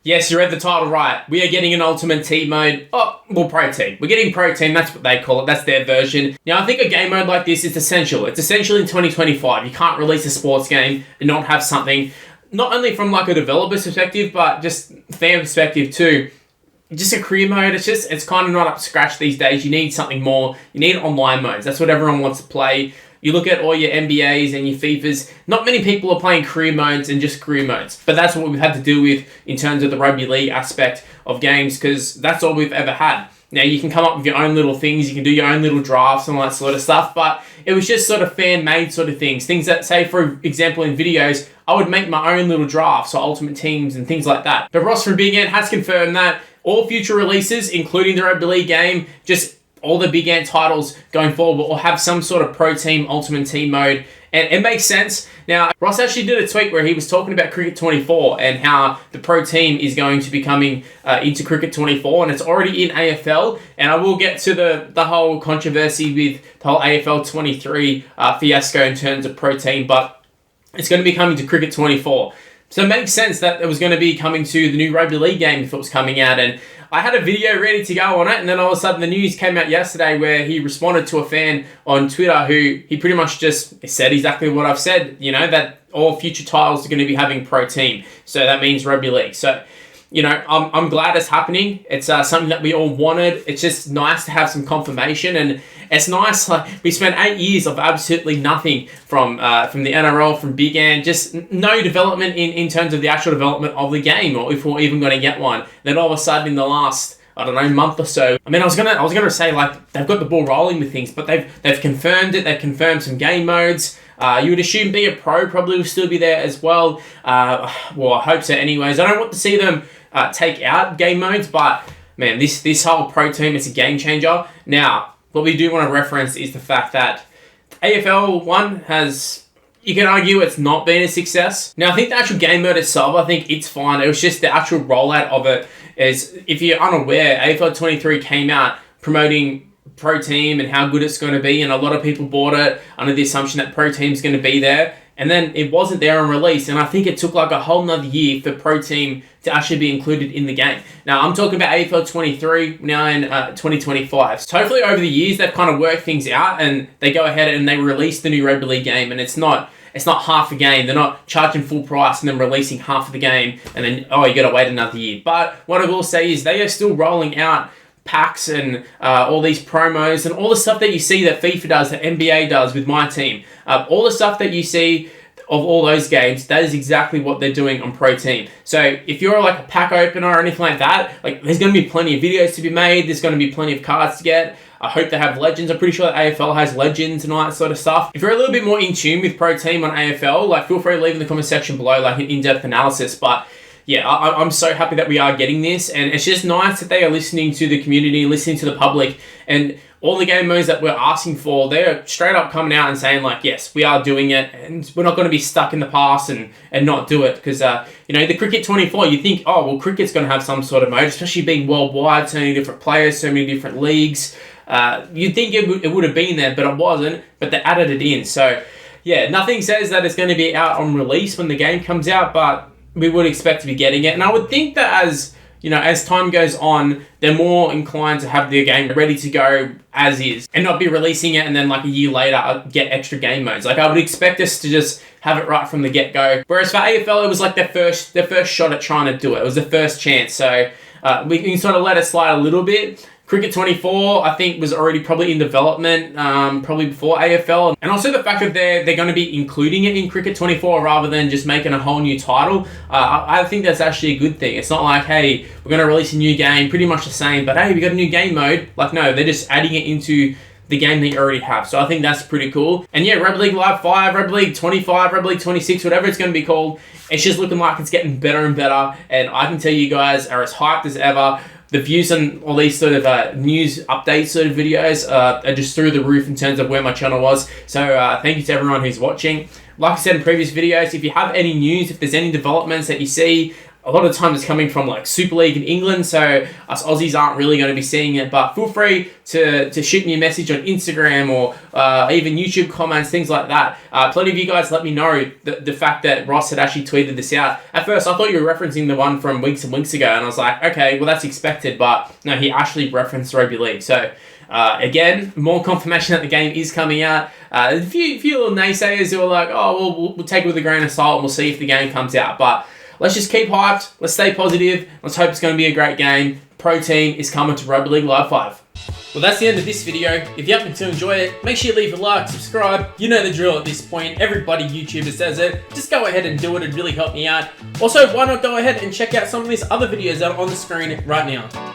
Yes, you read the title right. We are getting an Ultimate Team mode. Oh, well, Pro Team. We're getting Pro Team. That's what they call it. That's their version. Now, I think a game mode like this is essential. It's essential in 2025. You can't release a sports game and not have something, not only from like a developer's perspective, but just fan perspective too. Just a career mode, it's kind of not up to scratch these days. You need something more. You need online modes. That's what everyone wants to play. You look at all your NBAs and your FIFAs, not many people are playing career modes and just career modes. But that's what we've had to deal with in terms of the rugby league aspect of games, because that's all we've ever had. Now, you can come up with your own little things, you can do your own little drafts and all that sort of stuff, but it was just sort of fan-made sort of things. Things that, say, for example, in videos, I would make my own little drafts or ultimate teams and things like that. But Ross from Big Ant has confirmed that all future releases, including the rugby league game, just all the Big Ant titles going forward will have some sort of Pro Team, Ultimate Team mode. And it makes sense. Now, Ross actually did a tweet where he was talking about Cricket 24 and how the Pro Team is going to be coming into Cricket 24, and it's already in AFL. And I will get to the whole controversy with the whole AFL 23 fiasco in terms of Pro Team, but it's going to be coming to Cricket 24. So it makes sense that it was going to be coming to the new rugby league game if it was coming out. And I had a video ready to go on it, and then all of a sudden the news came out yesterday where he responded to a fan on Twitter who he pretty much just said exactly what I've said, you know, that all future titles are going to be having Pro Team. So that means rugby league. So, you know, I'm glad it's happening. It's something that we all wanted. It's just nice to have some confirmation, and it's nice. Like, we spent 8 years of absolutely nothing from the NRL, from Big Ant, just no development in terms of the actual development of the game, or if we're even going to get one. Then all of a sudden, in the last, I don't know, month or so, I mean, I was gonna say, like, they've got the ball rolling with things, but they've confirmed it. They've confirmed some game modes. You would assume Be a Pro probably will still be there as well. Well, I hope so. Anyways, I don't want to see them take out game modes, but man, this whole Pro Team is a game changer. Now, what we do want to reference is the fact that AFL 1 has, you can argue it's not been a success. Now, I think the actual game mode itself, I think it's fine. It was just the actual rollout of it is, if you're unaware, AFL 23 came out promoting Pro Team and how good it's going to be, and a lot of people bought it under the assumption that Pro Team's going to be there. And then it wasn't there on release, and I think it took like a whole nother year for Pro Team to actually be included in the game. Now, I'm talking about AFL 23 now in 2025. So hopefully over the years, they've kind of worked things out, and they go ahead and they release the new rugby league game, and it's not half a game. They're not charging full price and then releasing half of the game, and then, oh, you got to wait another year. But what I will say is they are still rolling out packs and all these promos and all the stuff that you see that FIFA does, that NBA does with my team. All the stuff that you see of all those games, that is exactly what they're doing on Pro Team. So if you're like a pack opener or anything like that, like, there's going to be plenty of videos to be made. There's going to be plenty of cards to get. I hope they have Legends. I'm pretty sure that AFL has Legends and all that sort of stuff. If you're a little bit more in tune with Pro Team on AFL, like, feel free to leave in the comment section below like an in-depth analysis. But yeah, I'm so happy that we are getting this, and it's just nice that they are listening to the community, listening to the public, and all the game modes that we're asking for, they're straight up coming out and saying, like, yes, we are doing it, and we're not going to be stuck in the past and not do it, because, you know, the Cricket 24, you think, oh, well, cricket's going to have some sort of mode, especially being worldwide, so many different players, so many different leagues. You'd think it would have been there, but it wasn't, but they added it in. So, yeah, nothing says that it's going to be out on release when the game comes out, but we would expect to be getting it. And I would think that as, you know, as time goes on, they're more inclined to have their game ready to go as is and not be releasing it and then like a year later get extra game modes. Like, I would expect us to just have it right from the get-go. Whereas for AFL, it was like their first shot at trying to do it. It was the first chance. So we can sort of let it slide a little bit. Cricket 24, I think, was already probably in development, probably before AFL. And also the fact that they're going to be including it in Cricket 24 rather than just making a whole new title, I think that's actually a good thing. It's not like, hey, we're going to release a new game, pretty much the same, but hey, we got a new game mode. Like, no, they're just adding it into the game that you already have. So I think that's pretty cool. And yeah, Rugby League Live 5, Rugby League 25, Rugby League 26, whatever it's going to be called, it's just looking like it's getting better and better. And I can tell you guys are as hyped as ever. The views on all these sort of news update sort of videos are just through the roof in terms of where my channel was. So thank you to everyone who's watching. Like I said in previous videos, if you have any news, if there's any developments that you see, a lot of time it's coming from like Super League in England, so us Aussies aren't really going to be seeing it. But feel free to shoot me a message on Instagram or even YouTube comments, things like that. Plenty of you guys let me know the fact that Ross had actually tweeted this out. At first, I thought you were referencing the one from weeks and weeks ago, and I was like, okay, well that's expected. But no, he actually referenced Rugby League. So again, more confirmation that the game is coming out. A few little naysayers who are like, oh, well, we'll take it with a grain of salt and we'll see if the game comes out. But let's just keep hyped. Let's stay positive. Let's hope it's going to be a great game. Pro Team is coming to Rugby League Live 5. Well, that's the end of this video. If you happen to enjoy it, make sure you leave a like, subscribe. You know the drill at this point. Everybody YouTuber says it. Just go ahead and do it. It'd really help me out. Also, why not go ahead and check out some of these other videos that are on the screen right now.